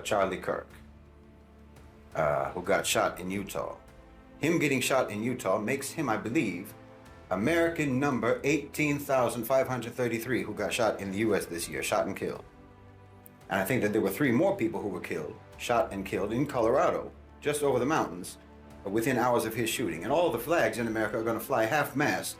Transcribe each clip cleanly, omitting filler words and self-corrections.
Charlie Kirk, who got shot in Utah. Him getting shot in Utah makes him, I believe, American number 18,533 who got shot in the U.S. this year, shot and killed. And I think that there were 3 more people who were killed, shot and killed in Colorado, just over the mountains, within hours of his shooting. And all the flags in America are going to fly half-mast,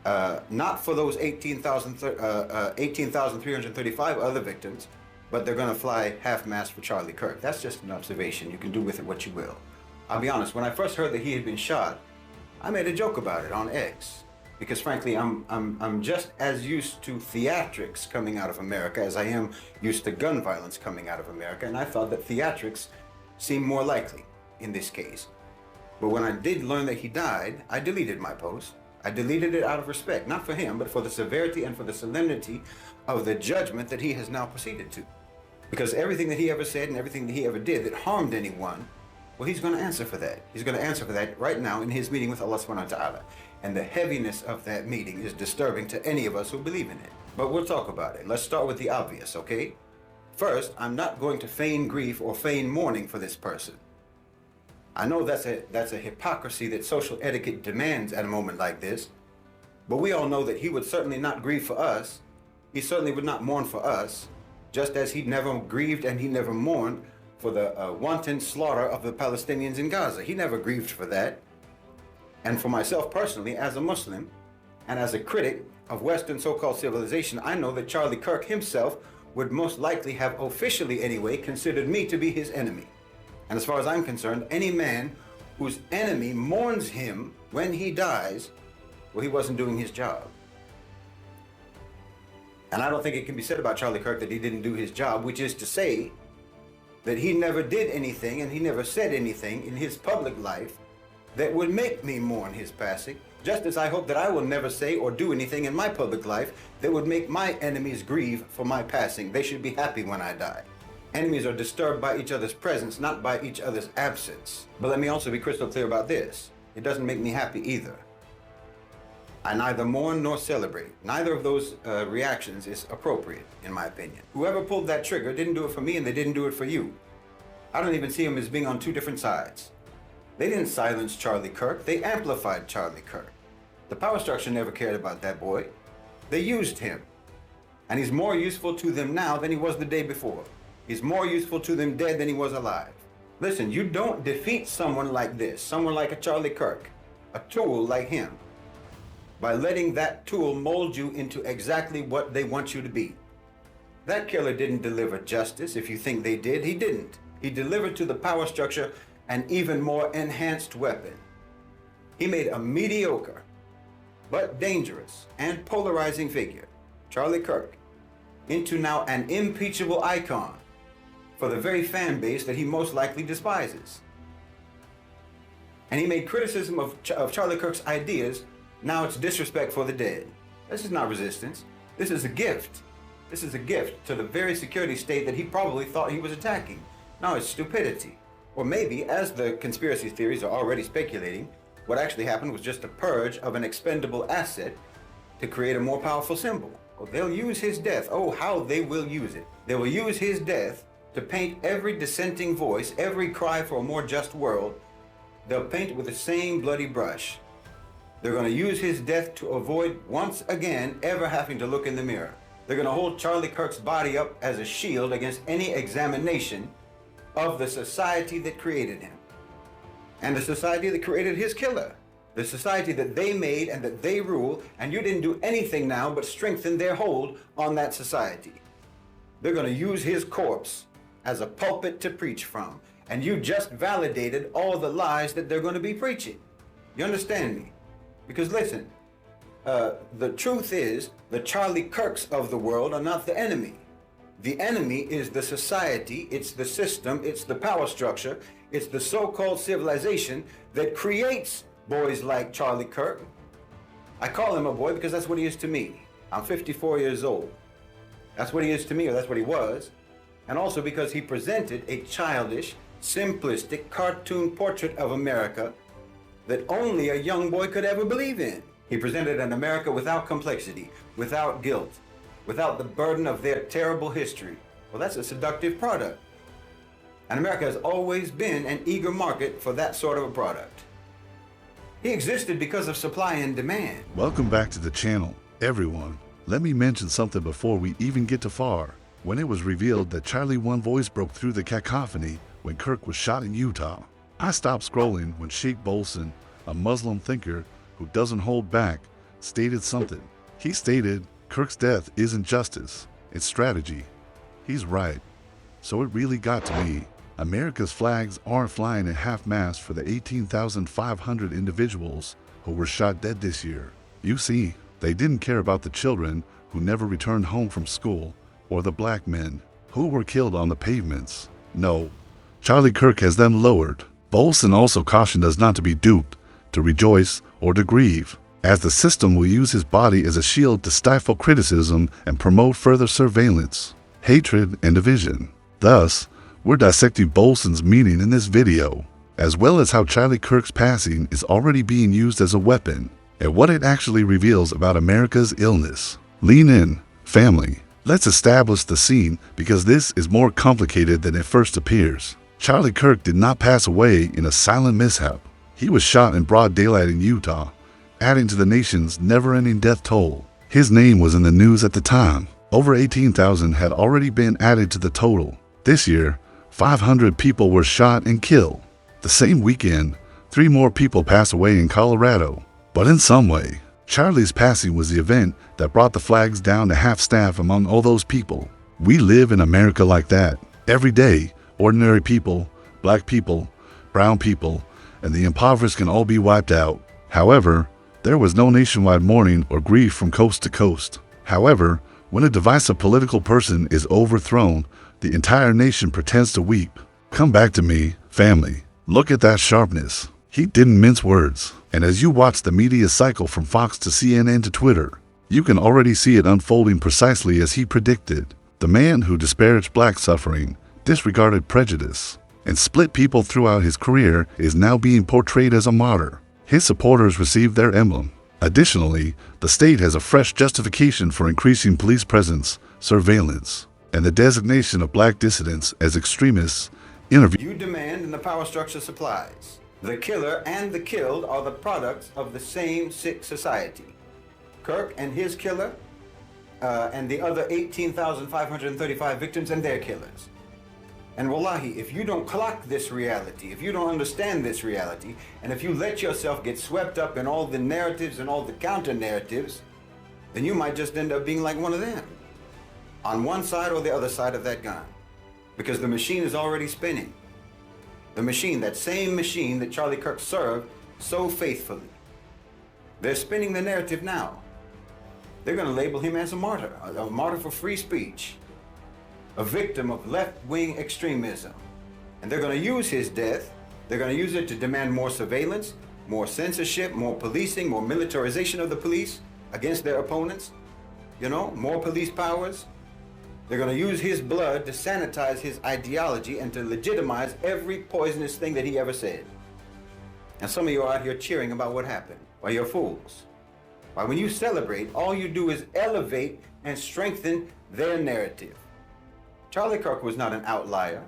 not for those 18,335 other victims, but they're going to fly half-mast for Charlie Kirk. That's just an observation. You can do with it what you will. I'll be honest, when I first heard that he had been shot, I made a joke about it on X. Because frankly, I'm just as used to theatrics coming out of America as I am used to gun violence coming out of America, and I thought that theatrics seemed more likely in this case. But when I did learn that he died, I deleted my post. I deleted it out of respect, not for him, but for the severity and for the solemnity of the judgment that he has now proceeded to. Because everything that he ever said and everything that he ever did that harmed anyone, well, he's going to answer for that. He's going to answer for that right now in his meeting with Allah subhanahu wa ta'ala. And the heaviness of that meeting is disturbing to any of us who believe in it. But we'll talk about it. Let's start with the obvious, okay? First, I'm not going to feign grief or feign mourning for this person. I know that's a hypocrisy that social etiquette demands at a moment like this, but we all know that he would certainly not grieve for us. He certainly would not mourn for us, just as he never grieved and he never mourned for the wanton slaughter of the Palestinians in Gaza. He never grieved for that. And for myself personally, as a Muslim and as a critic of Western so-called civilization, I know that Charlie Kirk himself would most likely have officially anyway considered me to be his enemy. And as far as I'm concerned, any man whose enemy mourns him when he dies, well, he wasn't doing his job. And I don't think it can be said about Charlie Kirk that he didn't do his job, which is to say that he never did anything and he never said anything in his public life that would make me mourn his passing, just as I hope that I will never say or do anything in my public life that would make my enemies grieve for my passing. They should be happy when I die. Enemies are disturbed by each other's presence, not by each other's absence. But let me also be crystal clear about this. It doesn't make me happy either. I neither mourn nor celebrate. Neither of those reactions is appropriate, in my opinion. Whoever pulled that trigger didn't do it for me and they didn't do it for you. I don't even see them as being on 2 different sides. They didn't silence Charlie Kirk, they amplified Charlie Kirk. The power structure never cared about that boy. They used him. And he's more useful to them now than he was the day before. He's more useful to them dead than he was alive. Listen, you don't defeat someone like this, someone like a Charlie Kirk, a tool like him, by letting that tool mold you into exactly what they want you to be. That killer didn't deliver justice. If you think they did, he didn't. He delivered to the power structure an even more enhanced weapon. He made a mediocre, but dangerous and polarizing figure, Charlie Kirk, into now an impeachable icon for the very fan base that he most likely despises. And he made criticism of Charlie Kirk's ideas. Now it's disrespect for the dead. This is not resistance. This is a gift. This is a gift to the very security state that he probably thought he was attacking. Now it's stupidity. Or maybe, as the conspiracy theories are already speculating, what actually happened was just a purge of an expendable asset to create a more powerful symbol. Well, they'll use his death. Oh, how they will use it. They will use his death to paint every dissenting voice, every cry for a more just world. They'll paint it with the same bloody brush. They're going to use his death to avoid once again ever having to look in the mirror. They're going to hold Charlie Kirk's body up as a shield against any examination of the society that created him. And the society that created his killer. The society that they made and that they rule, and you didn't do anything now but strengthen their hold on that society. They're going to use his corpse as a pulpit to preach from. And you just validated all the lies that they're going to be preaching. You understand me? Because listen, the truth is, the Charlie Kirks of the world are not the enemy. The enemy is the society, it's the system, it's the power structure, it's the so-called civilization that creates boys like Charlie Kirk. I call him a boy because that's what he is to me. I'm 54 years old. That's what he is to me, or that's what he was. And also because he presented a childish, simplistic cartoon portrait of America that only a young boy could ever believe in. He presented an America without complexity, without guilt, without the burden of their terrible history. Well, that's a seductive product. And America has always been an eager market for that sort of a product. He existed because of supply and demand. Welcome back to the channel, everyone. Let me mention something before we even get too far. When it was revealed that Charlie One voice broke through the cacophony when Kirk was shot in Utah, I stopped scrolling when Sheikh Bolson, a Muslim thinker who doesn't hold back, stated something. He stated, Kirk's death isn't justice, it's strategy. He's right. So it really got to me. America's flags aren't flying at half-mast for the 18,500 individuals who were shot dead this year. You see, they didn't care about the children who never returned home from school or the black men who were killed on the pavements. No, Charlie Kirk has them lowered. Bolson also cautioned us not to be duped, to rejoice, or to grieve, as the system will use his body as a shield to stifle criticism and promote further surveillance, hatred, and division. Thus, we're dissecting Bolson's meaning in this video, as well as how Charlie Kirk's passing is already being used as a weapon, and what it actually reveals about America's illness. Lean in, family. Let's establish the scene because this is more complicated than it first appears. Charlie Kirk did not pass away in a silent mishap. He was shot in broad daylight in Utah, adding to the nation's never-ending death toll. His name was in the news at the time. Over 18,000 had already been added to the total. This year, 500 people were shot and killed. The same weekend, 3 more people passed away in Colorado. But in some way, Charlie's passing was the event that brought the flags down to half-staff among all those people. We live in America like that. Every day, ordinary people, black people, brown people, and the impoverished can all be wiped out. However, there was no nationwide mourning or grief from coast to coast. However, when a divisive political person is overthrown, the entire nation pretends to weep. Come back to me, family. Look at that sharpness. He didn't mince words. And as you watch the media cycle from Fox to CNN to Twitter, you can already see it unfolding precisely as he predicted. The man who disparaged black suffering, disregarded prejudice, and split people throughout his career is now being portrayed as a martyr. His supporters received their emblem. Additionally, the state has a fresh justification for increasing police presence, surveillance, and the designation of black dissidents as extremists. You demand and the power structure supplies. The killer and the killed are the products of the same sick society. Kirk and his killer, and the other 18,535 victims and their killers. And wallahi, if you don't clock this reality, if you don't understand this reality, and if you let yourself get swept up in all the narratives and all the counter narratives, then you might just end up being like one of them, on one side or the other side of that gun, because the machine is already spinning. The machine, that same machine that Charlie Kirk served so faithfully. They're spinning the narrative now. They're going to label him as a martyr for free speech, a victim of left-wing extremism. And they're going to use his death, they're going to use it to demand more surveillance, more censorship, more policing, more militarization of the police against their opponents, more police powers. They're going to use his blood to sanitize his ideology and to legitimize every poisonous thing that he ever said. And some of you are out here cheering about what happened. Well, you're fools. Why, when you celebrate, all you do is elevate and strengthen their narrative. Charlie Kirk was not an outlier.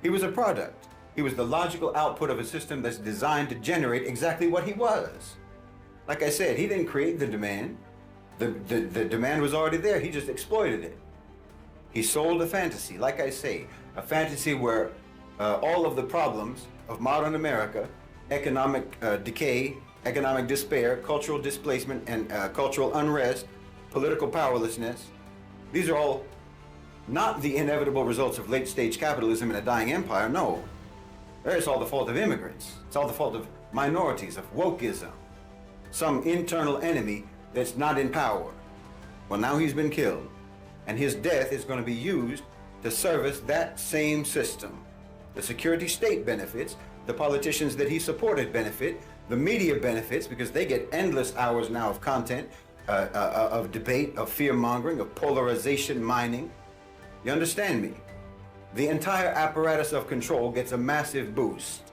He was a product. He was the logical output of a system that's designed to generate exactly what he was. Like I said, he didn't create the demand. The demand was already there. He just exploited it. He sold a fantasy, like I say, a fantasy where all of the problems of modern America, economic decay, economic despair, cultural displacement, and cultural unrest, political powerlessness, these are all not the inevitable results of late-stage capitalism in a dying empire, no. It's all the fault of immigrants. It's all the fault of minorities, of wokeism, some internal enemy that's not in power. Well, now he's been killed, and his death is going to be used to service that same system. The security state benefits, the politicians that he supported benefit, the media benefits because they get endless hours now of content, of debate, of fear-mongering, of polarization mining. You understand me? The entire apparatus of control gets a massive boost.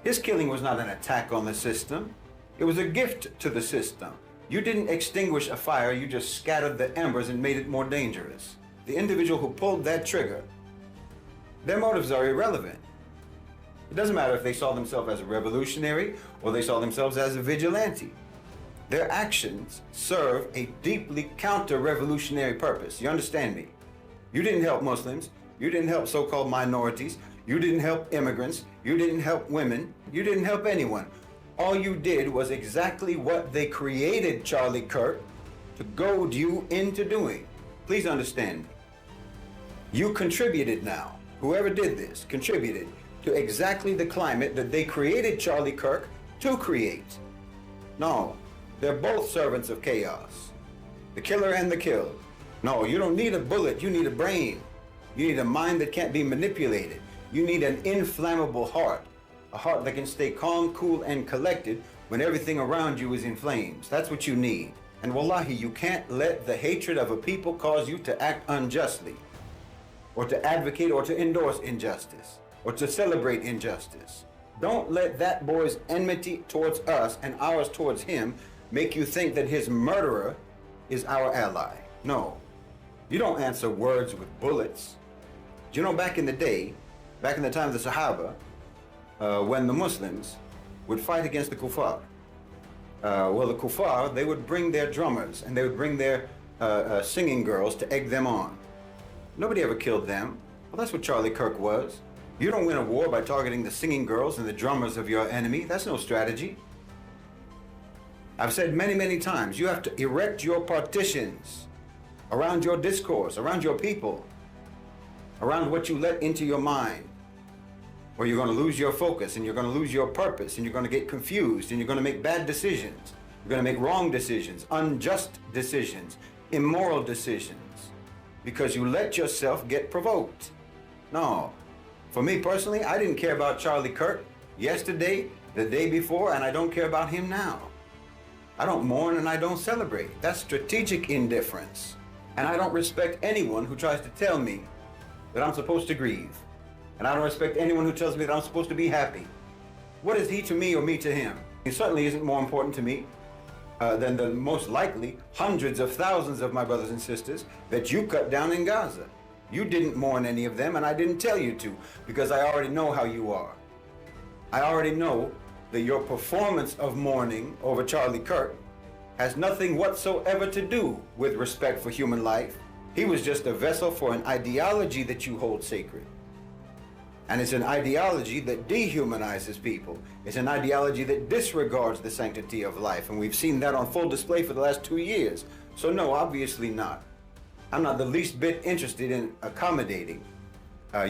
His killing was not an attack on the system. It was a gift to the system. You didn't extinguish a fire, you just scattered the embers and made it more dangerous. The individual who pulled that trigger Their motives are irrelevant. It doesn't matter if they saw themselves as a revolutionary or they saw themselves as a vigilante. Their actions serve a deeply counter-revolutionary purpose. You understand me? You didn't help Muslims. You didn't help so-called minorities. You didn't help immigrants. You didn't help women. You didn't help anyone. All you did was exactly what they created Charlie Kirk to goad you into doing. Please understand me. You contributed now. Whoever did this contributed to exactly the climate that they created Charlie Kirk to create. No, they're both servants of chaos. The killer and the killed. No, you don't need a bullet, you need a brain. You need a mind that can't be manipulated. You need an inflammable heart. A heart that can stay calm, cool, and collected when everything around you is in flames. That's what you need. And wallahi, you can't let the hatred of a people cause you to act unjustly, or to advocate or to endorse injustice, or to celebrate injustice. Don't let that boy's enmity towards us and ours towards him make you think that his murderer is our ally. No, you don't answer words with bullets. You know, back in the day, back in the time of the Sahaba, when the Muslims would fight against the kuffar, well, the kuffar, they would bring their drummers and they would bring their singing girls to egg them on. Nobody ever killed them. Well, that's what Charlie Kirk was. You don't win a war by targeting the singing girls and the drummers of your enemy. That's no strategy. I've said many, many times, you have to erect your partitions around your discourse, around your people, around what you let into your mind, or you're going to lose your focus and you're going to lose your purpose and you're going to get confused and you're going to make bad decisions. You're going to make wrong decisions, unjust decisions, immoral decisions, because you let yourself get provoked. No. For me personally, I didn't care about Charlie Kirk yesterday, the day before, and I don't care about him now. I don't mourn and I don't celebrate. That's strategic indifference. And I don't respect anyone who tries to tell me that I'm supposed to grieve. And I don't respect anyone who tells me that I'm supposed to be happy. What is he to me or me to him? He certainly isn't more important to me than the most likely hundreds of thousands of my brothers and sisters that you cut down in Gaza. You didn't mourn any of them, and I didn't tell you to, because I already know how you are. I already know that your performance of mourning over Charlie Kirk has nothing whatsoever to do with respect for human life. He was just a vessel for an ideology that you hold sacred. And it's an ideology that dehumanizes people. It's an ideology that disregards the sanctity of life. And we've seen that on full display for the last 2 years. So no, obviously not. I'm not the least bit interested in accommodating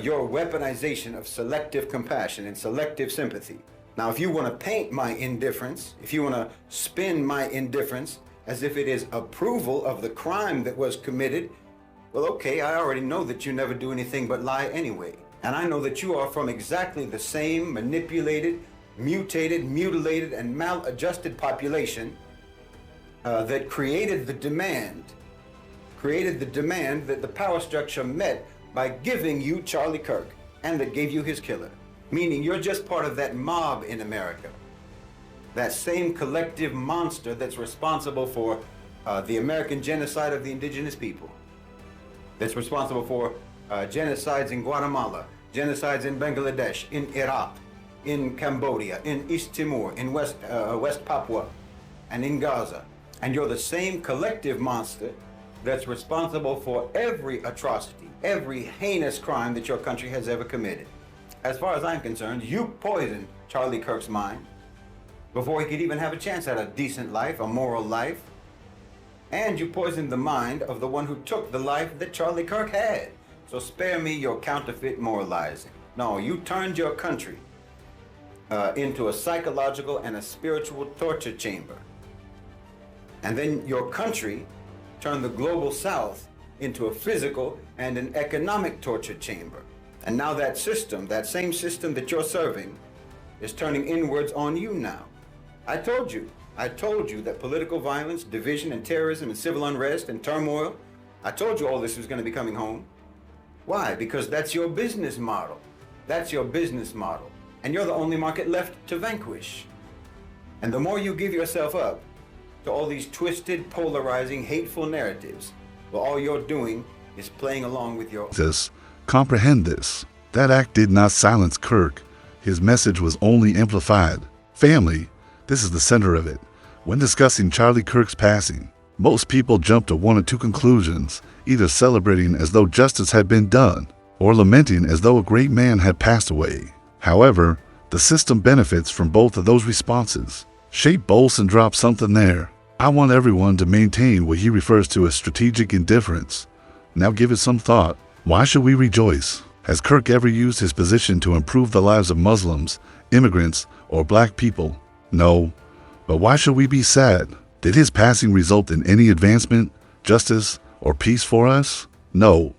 your weaponization of selective compassion and selective sympathy. Now, if you want to paint my indifference, if you want to spin my indifference as if it is approval of the crime that was committed, well, okay, I already know that you never do anything but lie anyway. And I know that you are from exactly the same manipulated, mutated, mutilated, and maladjusted population that created the demand that the power structure met by giving you Charlie Kirk, and that gave you his killer. Meaning you're just part of that mob in America. That same collective monster that's responsible for the American genocide of the indigenous people. That's responsible for genocides in Guatemala, genocides in Bangladesh, in Iraq, in Cambodia, in East Timor, in West Papua, and in Gaza. And you're the same collective monster that's responsible for every atrocity, every heinous crime that your country has ever committed. As far as I'm concerned, you poisoned Charlie Kirk's mind before he could even have a chance at a decent life, a moral life. And you poisoned the mind of the one who took the life that Charlie Kirk had. So spare me your counterfeit moralizing. No, you turned your country into a psychological and a spiritual torture chamber. And then your country turned the global South into a physical and an economic torture chamber. And now that system, that same system that you're serving, is turning inwards on you now. I told you that political violence, division, and terrorism, and civil unrest, and turmoil, I told you all this was going to be coming home. Why? Because that's your business model. That's your business model. And you're the only market left to vanquish. And the more you give yourself up to all these twisted, polarizing, hateful narratives, well, all you're doing is playing along with your... Comprehend this. That act did not silence Kirk. His message was only amplified. Family, this is the center of it. When discussing Charlie Kirk's passing, most people jump to one of two conclusions, either celebrating as though justice had been done, or lamenting as though a great man had passed away. However, the system benefits from both of those responses. Shape Bolson dropped something there. I want everyone to maintain what he refers to as strategic indifference. Now give it some thought. Why should we rejoice? Has Kirk ever used his position to improve the lives of Muslims, immigrants, or black people? No. But why should we be sad? Did his passing result in any advancement, justice, or peace for us? No.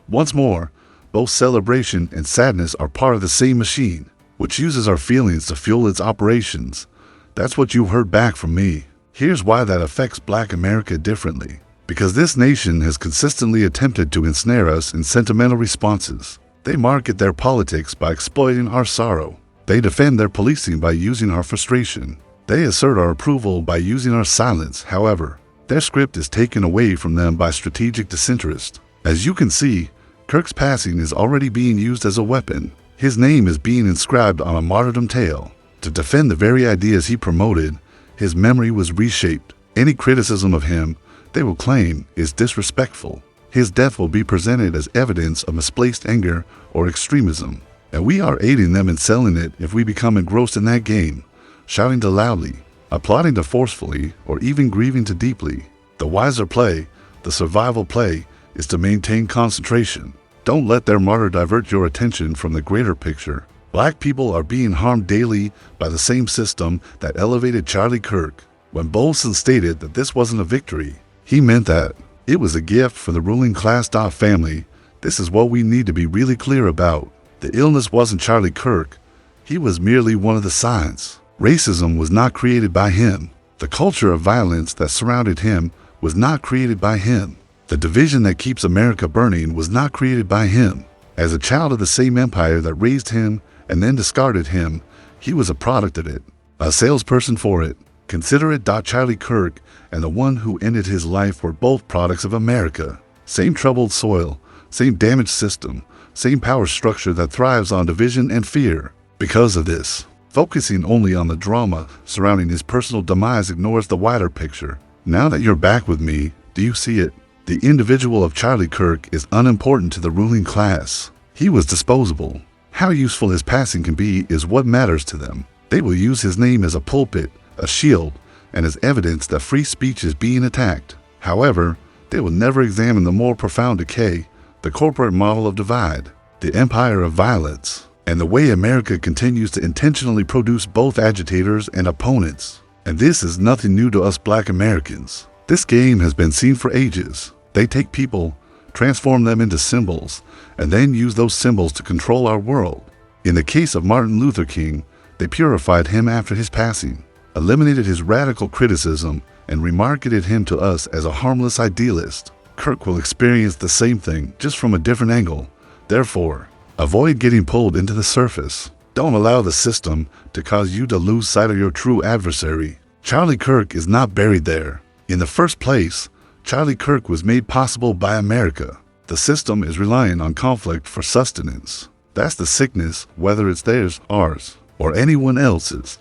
Once more, both celebration and sadness are part of the same machine, which uses our feelings to fuel its operations. That's what you heard back from me. Here's why that affects Black America differently. Because this nation has consistently attempted to ensnare us in sentimental responses. They market their politics by exploiting our sorrow. They defend their policing by using our frustration. They assert our approval by using our silence. However, their script is taken away from them by strategic disinterest. As you can see, Kirk's passing is already being used as a weapon. His name is being inscribed on a martyrdom tale. To defend the very ideas he promoted, his memory was reshaped. Any criticism of him, they will claim, is disrespectful. His death will be presented as evidence of misplaced anger or extremism. And we are aiding them in selling it if we become engrossed in that game, shouting too loudly, applauding too forcefully, or even grieving too deeply. The wiser play, the survival play, is to maintain concentration. Don't let their martyr divert your attention from the greater picture. Black people are being harmed daily by the same system that elevated Charlie Kirk. When Bolson stated that this wasn't a victory, he meant that. It was a gift for the ruling class. Family, this is what we need to be really clear about. The illness wasn't Charlie Kirk. He was merely one of the signs. Racism was not created by him. The culture of violence that surrounded him was not created by him. The division that keeps America burning was not created by him. As a child of the same empire that raised him and then discarded him, he was a product of it, a salesperson for it. Consider it. Charlie Kirk and the one who ended his life were both products of America. Same troubled soil, same damaged system, same power structure that thrives on division and fear. Because of this, focusing only on the drama surrounding his personal demise ignores the wider picture. Now that you're back with me, do you see it? The individual of Charlie Kirk is unimportant to the ruling class. He was disposable. How useful his passing can be is what matters to them. They will use his name as a pulpit, a shield, and as evidence that free speech is being attacked. However, they will never examine the more profound decay, the corporate model of divide, the empire of violence, and the way America continues to intentionally produce both agitators and opponents. And this is nothing new to us Black Americans. This game has been seen for ages. They take people, transform them into symbols, and then use those symbols to control our world. In the case of Martin Luther King, they purified him after his passing, eliminated his radical criticism, and remarketed him to us as a harmless idealist. Kirk will experience the same thing, just from a different angle. Therefore, avoid getting pulled into the surface. Don't allow the system to cause you to lose sight of your true adversary. Charlie Kirk is not buried there. In the first place, Charlie Kirk was made possible by America. The system is relying on conflict for sustenance. That's the sickness, whether it's theirs, ours, or anyone else's.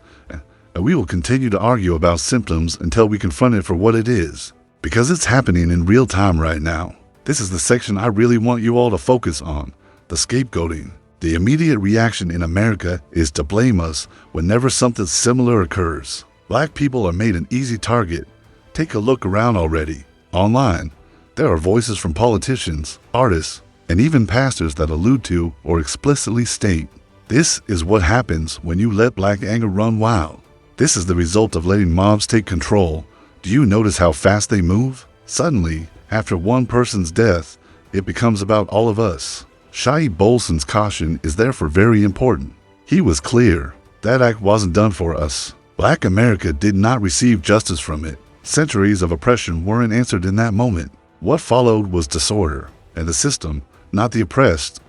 And we will continue to argue about symptoms until we confront it for what it is. Because it's happening in real time right now. This is the section I really want you all to focus on, the scapegoating. The immediate reaction in America is to blame us whenever something similar occurs. Black people are made an easy target. Take a look around already. Online, there are voices from politicians, artists, and even pastors that allude to or explicitly state, this is what happens when you let Black anger run wild. This is the result of letting mobs take control. Do you notice how fast they move? Suddenly, after one person's death, it becomes about all of us. Shaib Bolson's caution is therefore very important. He was clear. That act wasn't done for us. Black America did not receive justice from it. Centuries of oppression weren't answered in that moment. What followed was disorder, and the system, not the oppressed,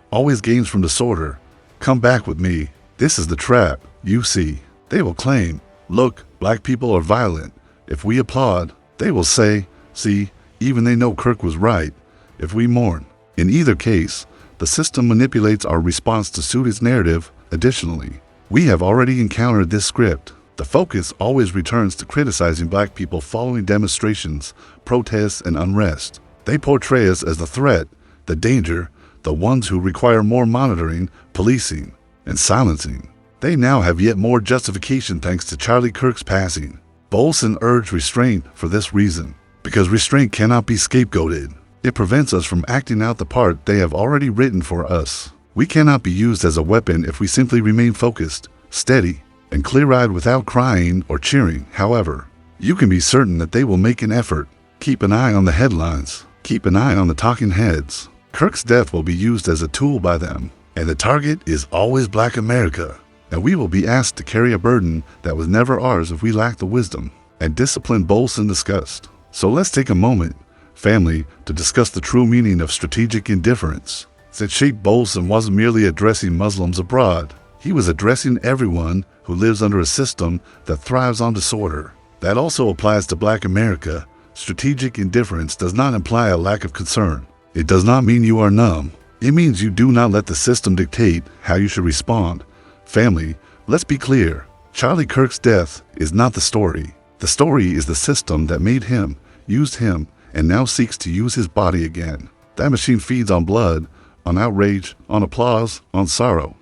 always gains from disorder. Come back with me. This is the trap, you see. They will claim, look, Black people are violent. If we applaud, they will say, see, even they know Kirk was right. If we mourn. In either case, The system manipulates our response to suit its narrative. Additionally, we have already encountered this script. The focus always returns to criticizing black people following demonstrations, protests, and unrest. They portray us as the threat, the danger, the ones who require more monitoring, policing, and silencing. They now have yet more justification thanks to Charlie Kirk's passing. Bolson urged restraint for this reason, because restraint cannot be scapegoated. It prevents us from acting out the part they have already written for us. We cannot be used as a weapon if we simply remain focused, steady, and clear-eyed without crying or cheering. However, you can be certain that they will make an effort. Keep an eye on the headlines. Keep an eye on the talking heads. Kirk's death will be used as a tool by them, and the target is always Black America. And we will be asked to carry a burden that was never ours if we lack the wisdom and discipline Bolson discussed. So let's take a moment, family, to discuss the true meaning of strategic indifference. Since Sheikh Bolson wasn't merely addressing Muslims abroad, he was addressing everyone who lives under a system that thrives on disorder. That also applies to Black America. Strategic indifference does not imply a lack of concern. It does not mean you are numb. It means you do not let the system dictate how you should respond. Family, let's be clear. Charlie Kirk's death is not the story. The story is the system that made him, used him, and now seeks to use his body again. That machine feeds on blood, on outrage, on applause, on sorrow.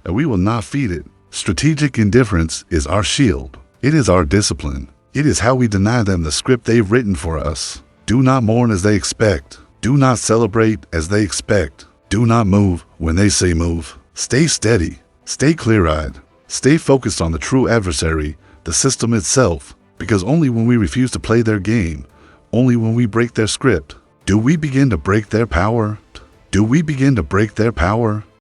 And we will not feed it. Strategic indifference is our shield. It is our discipline. It is how we deny them the script they've written for us. Do not mourn as they expect. Do not celebrate as they expect. Do not move when they say move. Stay steady. Stay clear-eyed. Stay focused on the true adversary, the system itself, because only when we refuse to play their game, only when we break their script, do we begin to break their power. Do we begin to break their power?